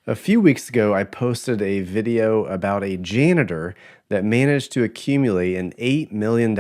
A few weeks ago, I posted a video about a janitor that managed to accumulate an $8 million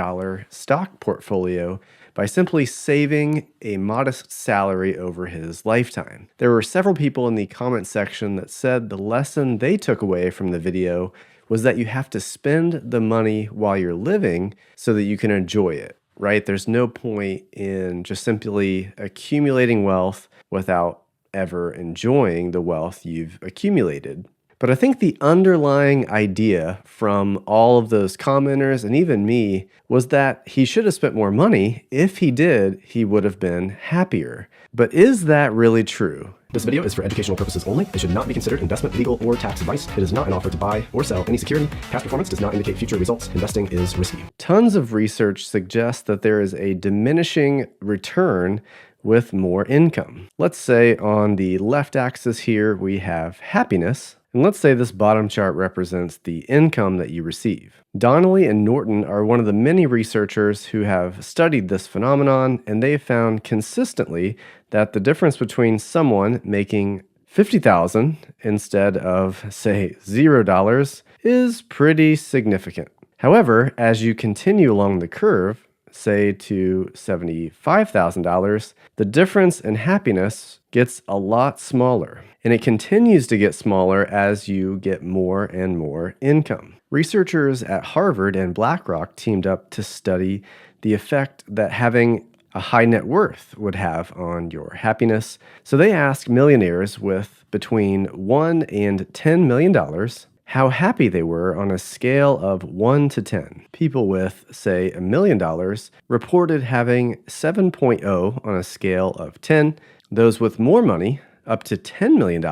stock portfolio by simply saving a modest salary over his lifetime. There were several people in the comment section that said the lesson they took away from the video was that you have to spend the money while you're living so that you can enjoy it, right? There's no point in just simply accumulating wealth without ever enjoying the wealth you've accumulated. But I think the underlying idea from all of those commenters and even me was that he should have spent more money. If he did, he would have been happier. But is that really true? This video is for educational purposes only. It should not be considered investment, legal, or tax advice. It is not an offer to buy or sell any security. Past performance does not indicate future results. Investing is risky. Tons of research suggests that there is a diminishing return with more income. Let's say on the left axis here, we have happiness. And let's say this bottom chart represents the income that you receive. Donnelly and Norton are one of the many researchers who have studied this phenomenon, and they have found consistently that the difference between someone making $50,000 instead of, say, $0 is pretty significant. However, as you continue along the curve, say to $75,000, the difference in happiness gets a lot smaller. And it continues to get smaller as you get more and more income. Researchers at Harvard and BlackRock teamed up to study the effect that having a high net worth would have on your happiness. So they asked millionaires with between $1 and $10 million how happy they were on a scale of 1 to 10. People with, say, $1 million reported having 7.0 on a scale of 10. Those with more money, up to $10 million,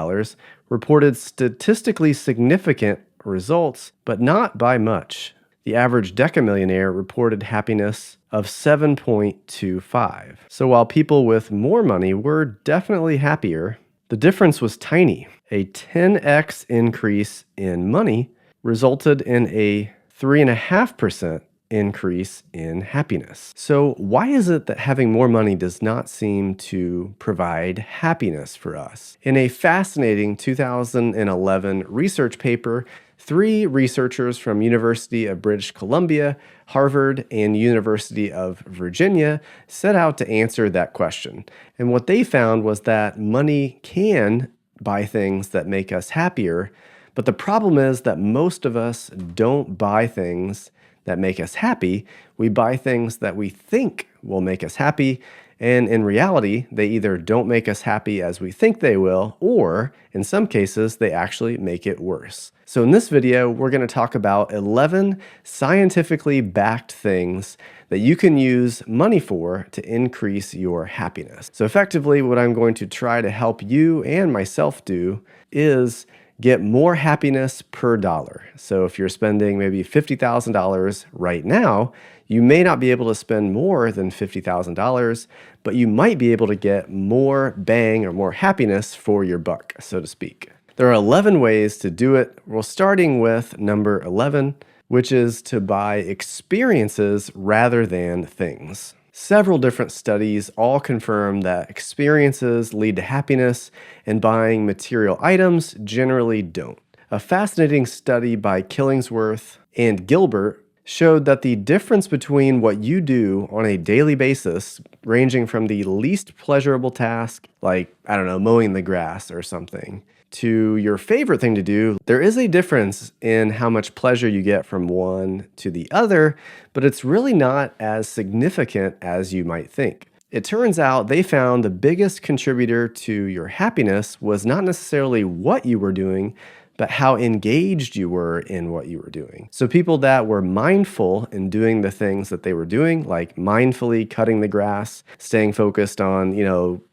reported statistically significant results, but not by much. The average decamillionaire reported happiness of 7.25. So while people with more money were definitely happier, the difference was tiny. A 10x increase in money resulted in a 3.5% increase in happiness. So why is it that having more money does not seem to provide happiness for us? In a fascinating 2011 research paper, 3 researchers from University of British Columbia, Harvard, and University of Virginia set out to answer that question. And what they found was that money can buy things that make us happier, but the problem is that most of us don't buy things that make us happy. We buy things that we think will make us happy, and in reality, they either don't make us happy as we think they will, or in some cases, they actually make it worse. So in this video, we're going to talk about 11 scientifically backed things that you can use money for to increase your happiness. So effectively, what I'm going to try to help you and myself do is get more happiness per dollar. So if you're spending maybe $50,000 right now, you may not be able to spend more than $50,000, but you might be able to get more bang or more happiness for your buck, so to speak. There are 11 ways to do it. We're starting with number 11, which is to buy experiences rather than things. Several different studies all confirm that experiences lead to happiness and buying material items generally don't. A fascinating study by Killingsworth and Gilbert showed that the difference between what you do on a daily basis, ranging from the least pleasurable task, like, I don't know, mowing the grass or something, to your favorite thing to do, there is a difference in how much pleasure you get from one to the other, but it's really not as significant as you might think. It turns out they found the biggest contributor to your happiness was not necessarily what you were doing, but how engaged you were in what you were doing. So people that were mindful in doing the things that they were doing, like mindfully cutting the grass, staying focused on,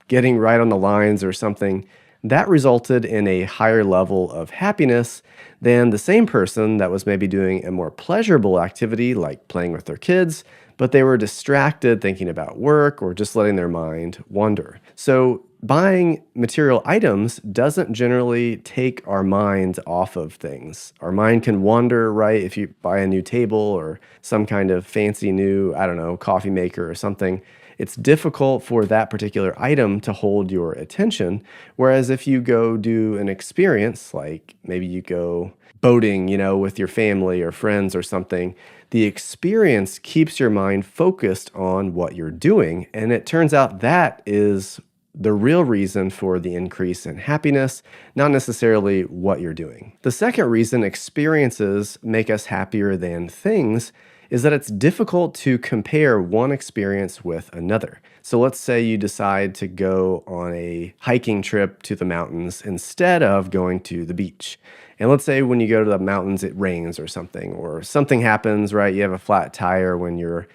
getting right on the lines or something, that resulted in a higher level of happiness than the same person that was maybe doing a more pleasurable activity like playing with their kids, but they were distracted thinking about work or just letting their mind wander. So buying material items doesn't generally take our minds off of things. Our mind can wander, right? If you buy a new table or some kind of fancy new, coffee maker or something, it's difficult for that particular item to hold your attention. Whereas if you go do an experience, like maybe you go boating, with your family or friends or something, the experience keeps your mind focused on what you're doing. And it turns out that is the real reason for the increase in happiness, not necessarily what you're doing. The second reason experiences make us happier than things is that it's difficult to compare one experience with another. So let's say you decide to go on a hiking trip to the mountains instead of going to the beach. And let's say when you go to the mountains, it rains or something happens, right? You have a flat tire when you're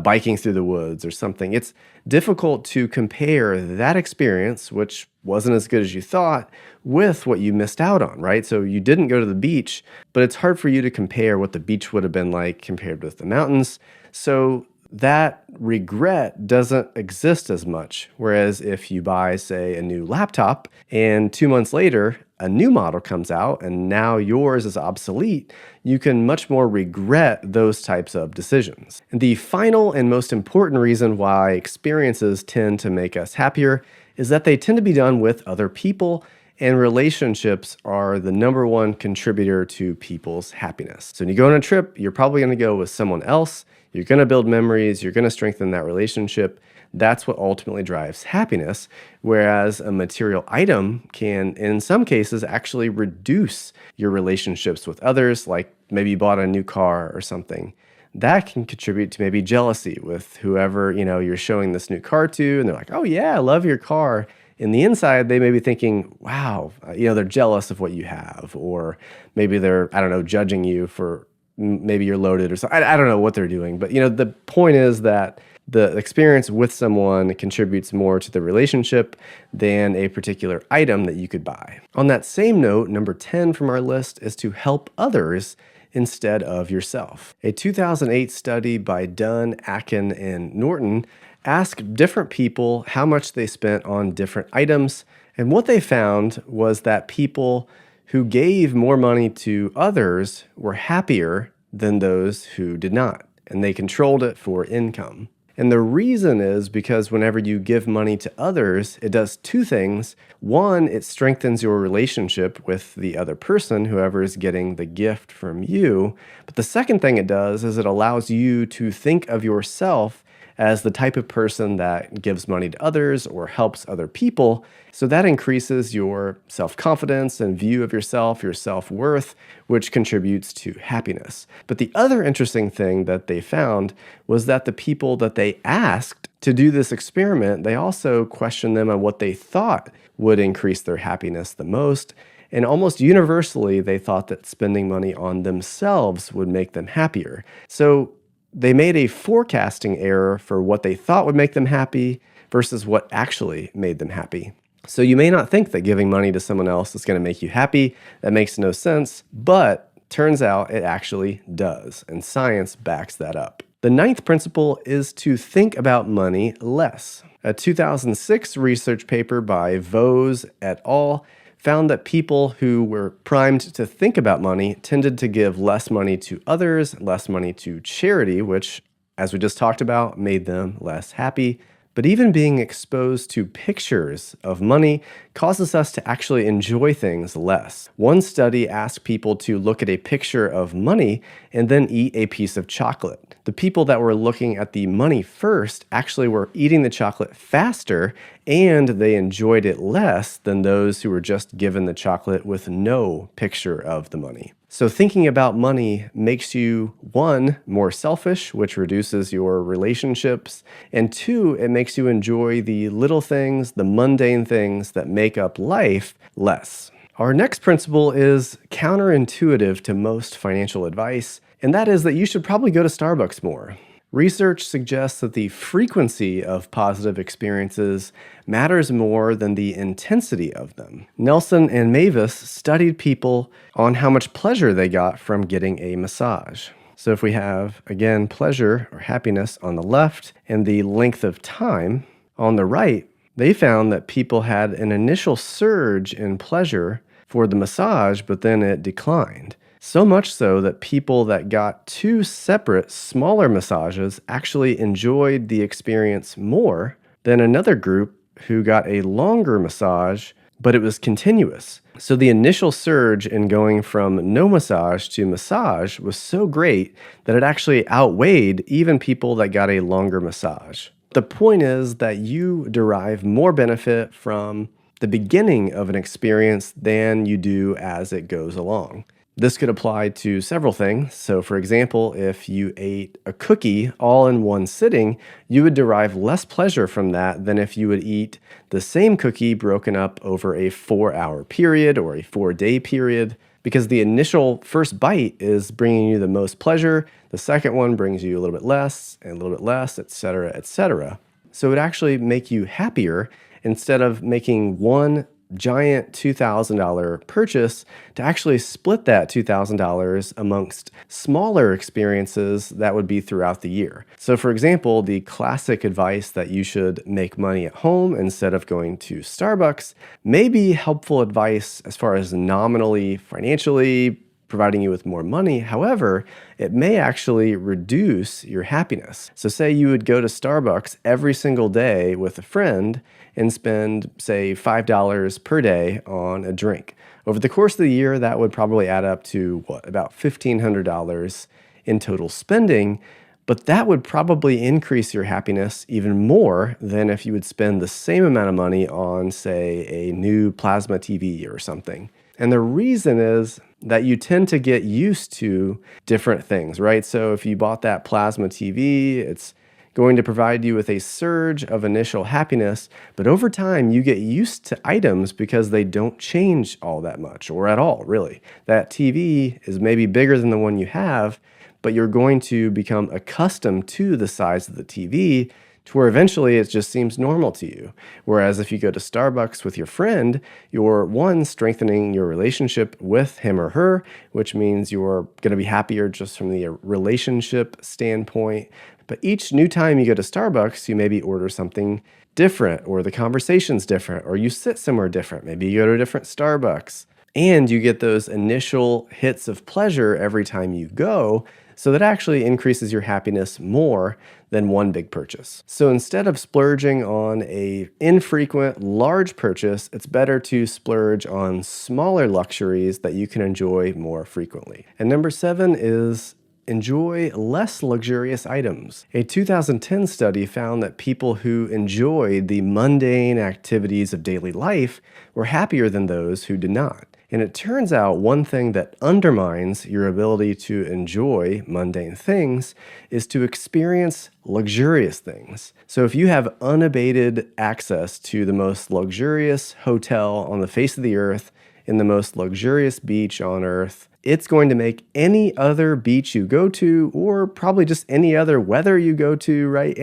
biking through the woods or something. It's difficult to compare that experience, which wasn't as good as you thought, with what you missed out on, right? So you didn't go to the beach, but it's hard for you to compare what the beach would have been like compared with the mountains. So that regret doesn't exist as much. Whereas if you buy, say, a new laptop and 2 months later, a new model comes out and now yours is obsolete, you can much more regret those types of decisions. And the final and most important reason why experiences tend to make us happier is that they tend to be done with other people, and relationships are the number one contributor to people's happiness. So when you go on a trip, you're probably going to go with someone else. You're going to build memories. You're going to strengthen that relationship. That's what ultimately drives happiness, whereas a material item can, in some cases, actually reduce your relationships with others, like maybe you bought a new car or something. That can contribute to maybe jealousy with whoever, you're showing this new car to, and they're like, "Oh yeah, I love your car." In the inside, they may be thinking, wow, they're jealous of what you have, or maybe they're, judging you for maybe you're loaded or something. I don't know what they're doing, but the point is that the experience with someone contributes more to the relationship than a particular item that you could buy. On that same note, number 10 from our list is to help others instead of yourself. A 2008 study by Dunn, Akin, and Norton asked different people how much they spent on different items, and what they found was that people who gave more money to others were happier than those who did not, and they controlled it for income. And the reason is because whenever you give money to others, it does two things. One, it strengthens your relationship with the other person, whoever is getting the gift from you. But the second thing it does is it allows you to think of yourself as the type of person that gives money to others or helps other people. So that increases your self-confidence and view of yourself, your self-worth, which contributes to happiness. But the other interesting thing that they found was that the people that they asked to do this experiment, they also questioned them on what they thought would increase their happiness the most. And almost universally, they thought that spending money on themselves would make them happier. So they made a forecasting error for what they thought would make them happy versus what actually made them happy. So you may not think that giving money to someone else is going to make you happy. That makes no sense, but turns out it actually does, and science backs that up. The ninth principle is to think about money less. A 2006 research paper by Vose et al. Found that people who were primed to think about money tended to give less money to others, less money to charity, which, as we just talked about, made them less happy. But even being exposed to pictures of money causes us to actually enjoy things less. One study asked people to look at a picture of money and then eat a piece of chocolate. The people that were looking at the money first actually were eating the chocolate faster, and they enjoyed it less than those who were just given the chocolate with no picture of the money. So thinking about money makes you, one, more selfish, which reduces your relationships, and two, it makes you enjoy the little things, the mundane things that make up life less. Our next principle is counterintuitive to most financial advice, and that is that you should probably go to Starbucks more. Research suggests that the frequency of positive experiences matters more than the intensity of them. Nelson and Mavis studied people on how much pleasure they got from getting a massage. So if we have, again, pleasure or happiness on the left and the length of time on the right, they found that people had an initial surge in pleasure for the massage, but then it declined. So much so that people that got two separate, smaller massages actually enjoyed the experience more than another group who got a longer massage, but it was continuous. So the initial surge in going from no massage to massage was so great that it actually outweighed even people that got a longer massage. The point is that you derive more benefit from the beginning of an experience than you do as it goes along. This could apply to several things. So, for example, if you ate a cookie all in one sitting, you would derive less pleasure from that than if you would eat the same cookie broken up over a 4-hour period or a 4-day period, because the initial first bite is bringing you the most pleasure. The second one brings you a little bit less and a little bit less, et cetera, et cetera. So it would actually make you happier instead of making one giant $2,000 purchase to actually split that $2,000 amongst smaller experiences that would be throughout the year. So for example, the classic advice that you should make money at home instead of going to Starbucks may be helpful advice as far as nominally, financially, providing you with more money. However, it may actually reduce your happiness. So say you would go to Starbucks every single day with a friend and spend, say, $5 per day on a drink. Over the course of the year, that would probably add up to about $1,500 in total spending, but that would probably increase your happiness even more than if you would spend the same amount of money on, say, a new plasma TV or something. And the reason is that you tend to get used to different things, right? So if you bought that plasma TV, it's going to provide you with a surge of initial happiness, but over time you get used to items because they don't change all that much or at all, really. That TV is maybe bigger than the one you have, but you're going to become accustomed to the size of the TV to where eventually it just seems normal to you. Whereas if you go to Starbucks with your friend, you're one, strengthening your relationship with him or her, which means you're going to be happier just from the relationship standpoint. But each new time you go to Starbucks, you maybe order something different, or the conversation's different, or you sit somewhere different. Maybe you go to a different Starbucks. And you get those initial hits of pleasure every time you go, so that actually increases your happiness more than one big purchase. So instead of splurging on a infrequent, large purchase, it's better to splurge on smaller luxuries that you can enjoy more frequently. And number 7 is enjoy less luxurious items. A 2010 study found that people who enjoyed the mundane activities of daily life were happier than those who did not. And it turns out one thing that undermines your ability to enjoy mundane things is to experience luxurious things. So if you have unabated access to the most luxurious hotel on the face of the earth, in the most luxurious beach on earth, it's going to make any other beach you go to, or probably just any other weather you go to, right?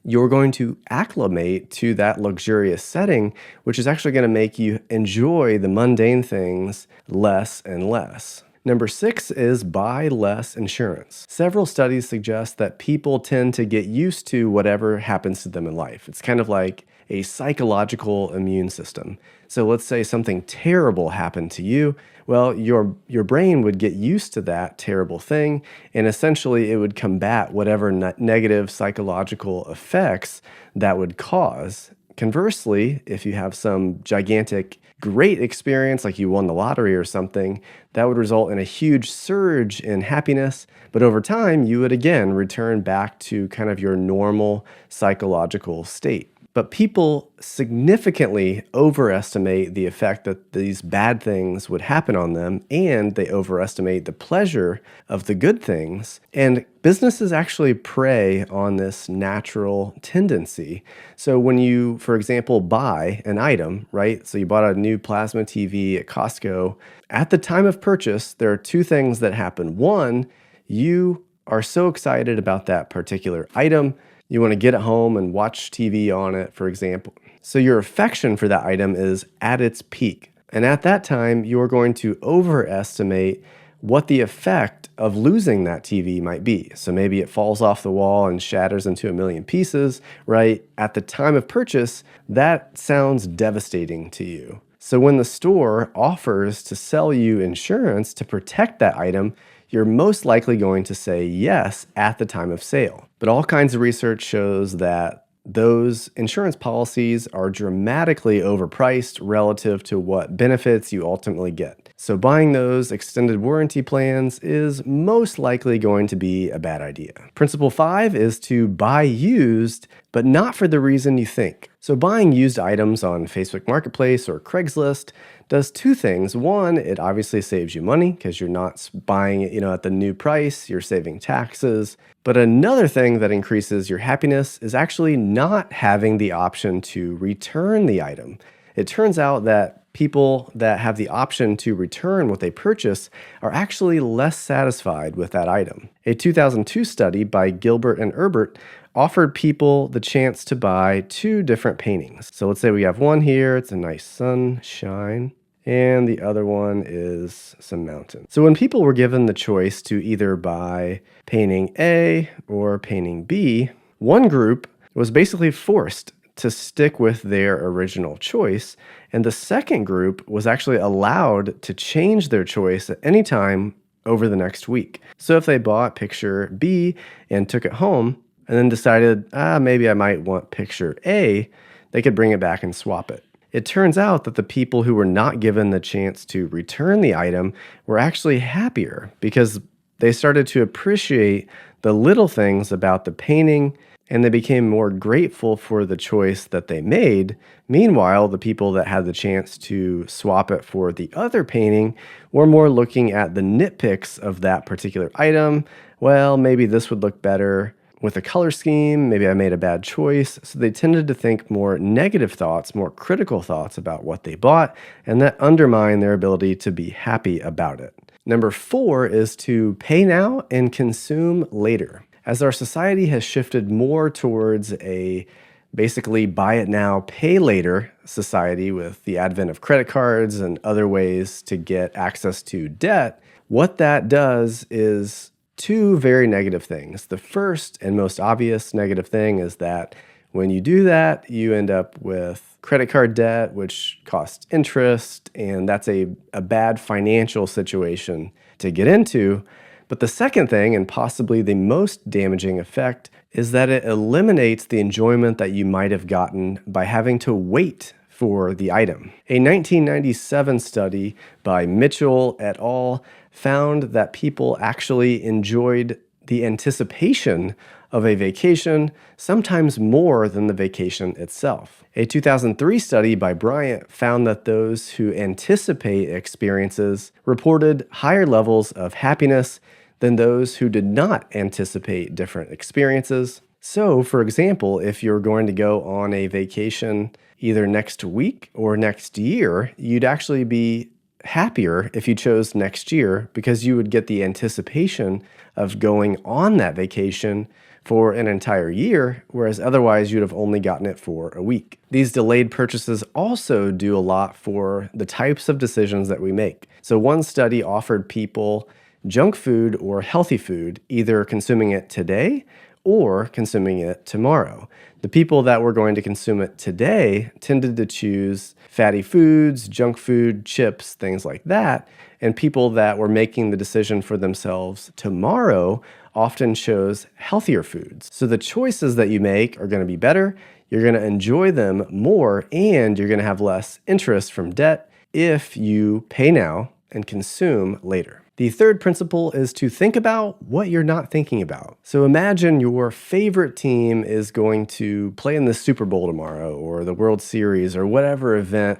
You're going to acclimate to that luxurious setting, which is actually going to make you enjoy the mundane things less and less. Number 6 is buy less insurance. Several studies suggest that people tend to get used to whatever happens to them in life. It's kind of like a psychological immune system. So let's say something terrible happened to you. Well, your brain would get used to that terrible thing, and essentially it would combat whatever negative psychological effects that would cause. Conversely, if you have some gigantic, great experience, like you won the lottery or something, that would result in a huge surge in happiness. But over time, you would again return back to kind of your normal psychological state. But people significantly overestimate the effect that these bad things would happen on them, and they overestimate the pleasure of the good things. And businesses actually prey on this natural tendency. So when you, for example, buy an item, right? So you bought a new plasma TV at Costco. At the time of purchase, there are two things that happen. One, you are so excited about that particular item. You want to get it home and watch TV on it, for example. So your affection for that item is at its peak. And at that time, you're going to overestimate what the effect of losing that TV might be. So maybe it falls off the wall and shatters into a million pieces, right? At the time of purchase, that sounds devastating to you. So when the store offers to sell you insurance to protect that item, you're most likely going to say yes at the time of sale. But all kinds of research shows that those insurance policies are dramatically overpriced relative to what benefits you ultimately get. So buying those extended warranty plans is most likely going to be a bad idea. Principle 5 is to buy used, but not for the reason you think. So buying used items on Facebook Marketplace or Craigslist does two things. One, it obviously saves you money because you're not buying it, at the new price, you're saving taxes. But another thing that increases your happiness is actually not having the option to return the item. It turns out that people that have the option to return what they purchase are actually less satisfied with that item. A 2002 study by Gilbert and Erbert offered people the chance to buy two different paintings. So let's say we have one here, it's a nice sunshine, and the other one is some mountains. So when people were given the choice to either buy painting A or painting B, one group was basically forced to stick with their original choice, and the second group was actually allowed to change their choice at any time over the next week. So if they bought picture B and took it home, and then decided, maybe I might want picture A, they could bring it back and swap it. It turns out that the people who were not given the chance to return the item were actually happier because they started to appreciate the little things about the painting and they became more grateful for the choice that they made. Meanwhile, the people that had the chance to swap it for the other painting were more looking at the nitpicks of that particular item. Well, maybe this would look better with a color scheme, maybe I made a bad choice. So they tended to think more negative thoughts, more critical thoughts about what they bought, and that undermined their ability to be happy about it. Number 4 is to pay now and consume later. As our society has shifted more towards a basically buy it now, pay later society with the advent of credit cards and other ways to get access to debt, what that does is two very negative things. The first and most obvious negative thing is that when you do that, you end up with credit card debt, which costs interest, and that's a bad financial situation to get into. But the second thing, and possibly the most damaging effect, is that it eliminates the enjoyment that you might have gotten by having to wait for the item. A 1997 study by Mitchell et al. Found that people actually enjoyed the anticipation of a vacation, sometimes more than the vacation itself. A 2003 study by Bryant found that those who anticipate experiences reported higher levels of happiness than those who did not anticipate different experiences. So, for example, if you're going to go on a vacation either next week or next year, you'd actually be happier if you chose next year because you would get the anticipation of going on that vacation for an entire year, whereas otherwise you'd have only gotten it for a week. These delayed purchases also do a lot for the types of decisions that we make. So one study offered people junk food or healthy food, either consuming it today or consuming it tomorrow. The people that were going to consume it today tended to choose fatty foods, junk food, chips, things like that. And people that were making the decision for themselves tomorrow often chose healthier foods. So the choices that you make are going to be better, you're going to enjoy them more, and you're going to have less interest from debt if you pay now and consume later. The third principle is to think about what you're not thinking about. So imagine your favorite team is going to play in the Super Bowl tomorrow or the World Series or whatever event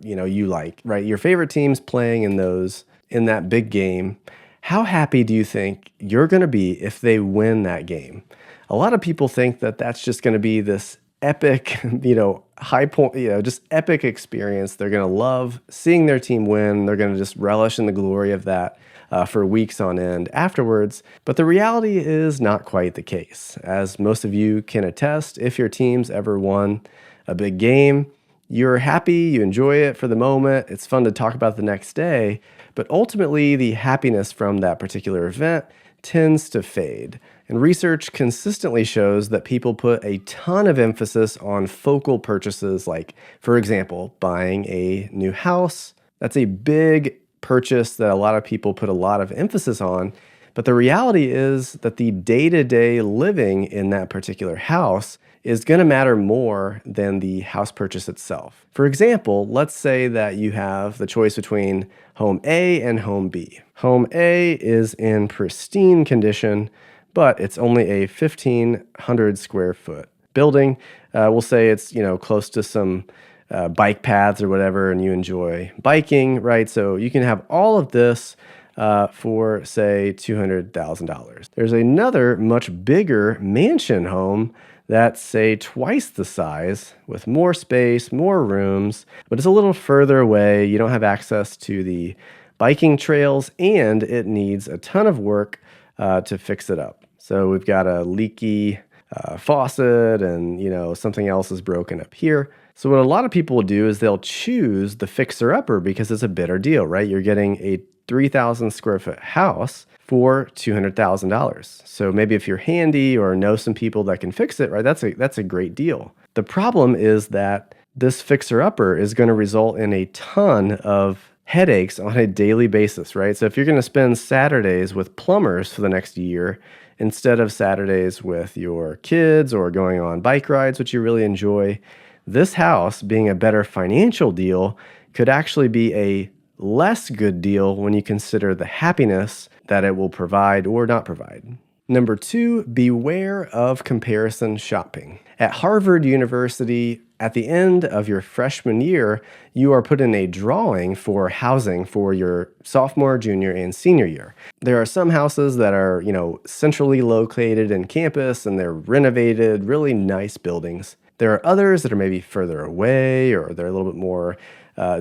you like, right? Your favorite team's playing in that big game. How happy do you think you're going to be if they win that game? A lot of people think that that's just going to be this epic, high point, just epic experience. They're going to love seeing their team win. They're going to just relish in the glory of that for weeks on end afterwards. But the reality is not quite the case. As most of you can attest, if your team's ever won a big game, you're happy, you enjoy it for the moment. It's fun to talk about the next day. But ultimately, the happiness from that particular event tends to fade. And research consistently shows that people put a ton of emphasis on focal purchases, like, for example, buying a new house. That's a big purchase that a lot of people put a lot of emphasis on. But the reality is that the day-to-day living in that particular house is going to matter more than the house purchase itself. For example, let's say that you have the choice between home A and home B. Home A is in pristine condition, but it's only a 1,500 square foot building. We'll say it's, close to some bike paths or whatever, and you enjoy biking, right? So you can have all of this for, say, $200,000. There's another much bigger mansion home that's, say, twice the size, with more space, more rooms, but it's a little further away. You don't have access to the biking trails, and it needs a ton of work to fix it up. So we've got a leaky faucet, and something else is broken up here. So what a lot of people will do is they'll choose the fixer-upper because it's a better deal, right? You're getting a 3,000 square foot house for $200,000. So maybe if you're handy or know some people that can fix it, right, that's a great deal. The problem is that this fixer-upper is going to result in a ton of headaches on a daily basis, right? So if you're going to spend Saturdays with plumbers for the next year instead of Saturdays with your kids or going on bike rides, which you really enjoy, this house, being a better financial deal, could actually be a less good deal when you consider the happiness that it will provide or not provide. Number 2, beware of comparison shopping. At Harvard University, at the end of your freshman year, you are put in a drawing for housing for your sophomore, junior, and senior year. There are some houses that are, centrally located in campus and they're renovated, really nice buildings. There are others that are maybe further away, or they're a little bit more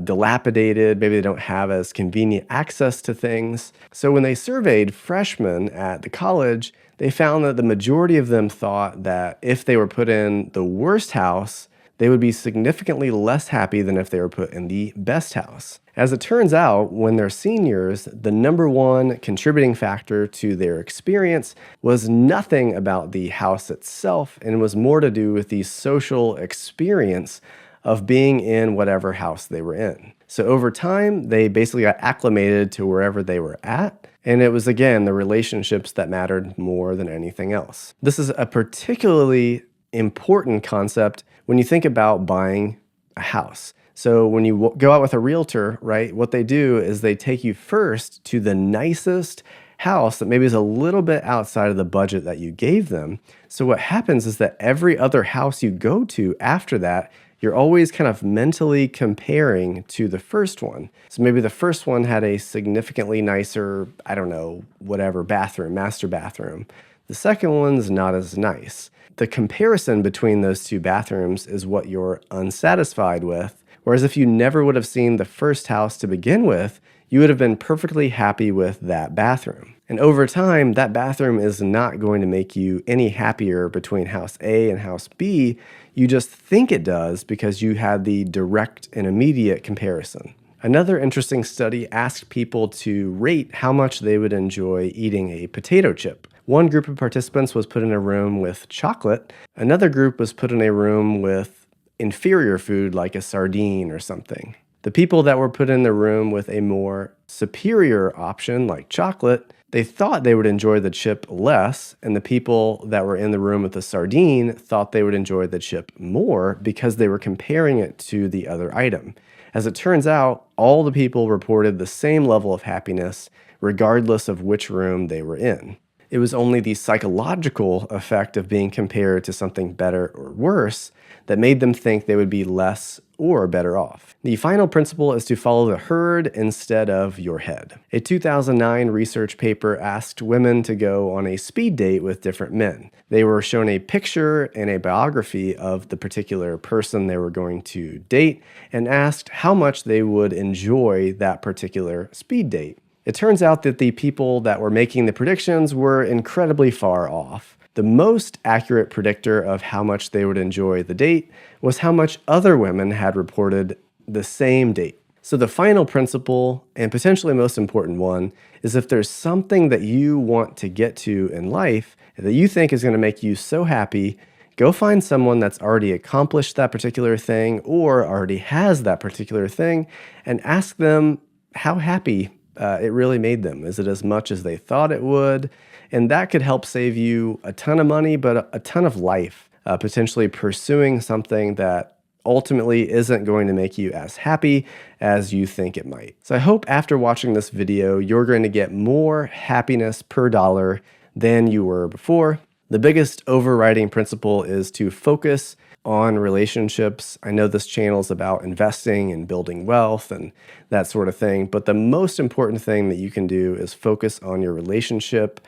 dilapidated. Maybe they don't have as convenient access to things. So when they surveyed freshmen at the college, they found that the majority of them thought that if they were put in the worst house, they would be significantly less happy than if they were put in the best house. As it turns out, when they're seniors, the number one contributing factor to their experience was nothing about the house itself, and was more to do with the social experience of being in whatever house they were in. So over time, they basically got acclimated to wherever they were at. And it was, again, the relationships that mattered more than anything else. This is a particularly important concept when you think about buying a house. So when you go out with a realtor, right, what they do is they take you first to the nicest house that maybe is a little bit outside of the budget that you gave them. So what happens is that every other house you go to after that, you're always kind of mentally comparing to the first one. So maybe the first one had a significantly nicer, bathroom, master bathroom. The second one's not as nice. The comparison between those two bathrooms is what you're unsatisfied with. Whereas if you never would have seen the first house to begin with, you would have been perfectly happy with that bathroom. And over time, that bathroom is not going to make you any happier between house A and house B. You just think it does because you had the direct and immediate comparison. Another interesting study asked people to rate how much they would enjoy eating a potato chip. One group of participants was put in a room with chocolate. Another group was put in a room with inferior food like a sardine or something. The people that were put in the room with a more superior option like chocolate, they thought they would enjoy the chip less, and the people that were in the room with the sardine thought they would enjoy the chip more because they were comparing it to the other item. As it turns out, all the people reported the same level of happiness regardless of which room they were in. It was only the psychological effect of being compared to something better or worse that made them think they would be less or better off. The final principle is to follow the herd instead of your head. A 2009 research paper asked women to go on a speed date with different men. They were shown a picture and a biography of the particular person they were going to date and asked how much they would enjoy that particular speed date. It turns out that the people that were making the predictions were incredibly far off. The most accurate predictor of how much they would enjoy the date was how much other women had reported the same date. So, the final principle, and potentially most important one, is if there's something that you want to get to in life that you think is going to make you so happy, go find someone that's already accomplished that particular thing or already has that particular thing and ask them how happy it really made them. Is it as much as they thought it would? And that could help save you a ton of money, but a ton of life, potentially pursuing something that ultimately isn't going to make you as happy as you think it might. So I hope after watching this video, you're going to get more happiness per dollar than you were before. The biggest overriding principle is to focus on relationships. I know this channel is about investing and building wealth and that sort of thing, but the most important thing that you can do is focus on your relationship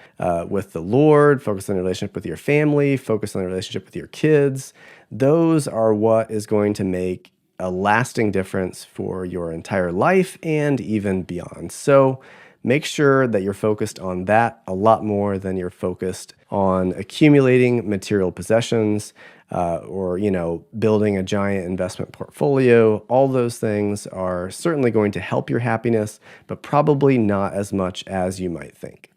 with the Lord, focus on your relationship with your family, focus on the relationship with your kids. Those are what is going to make a lasting difference for your entire life and even beyond. So make sure that you're focused on that a lot more than you're focused on accumulating material possessions or building a giant investment portfolio. All those things are certainly going to help your happiness, but probably not as much as you might think.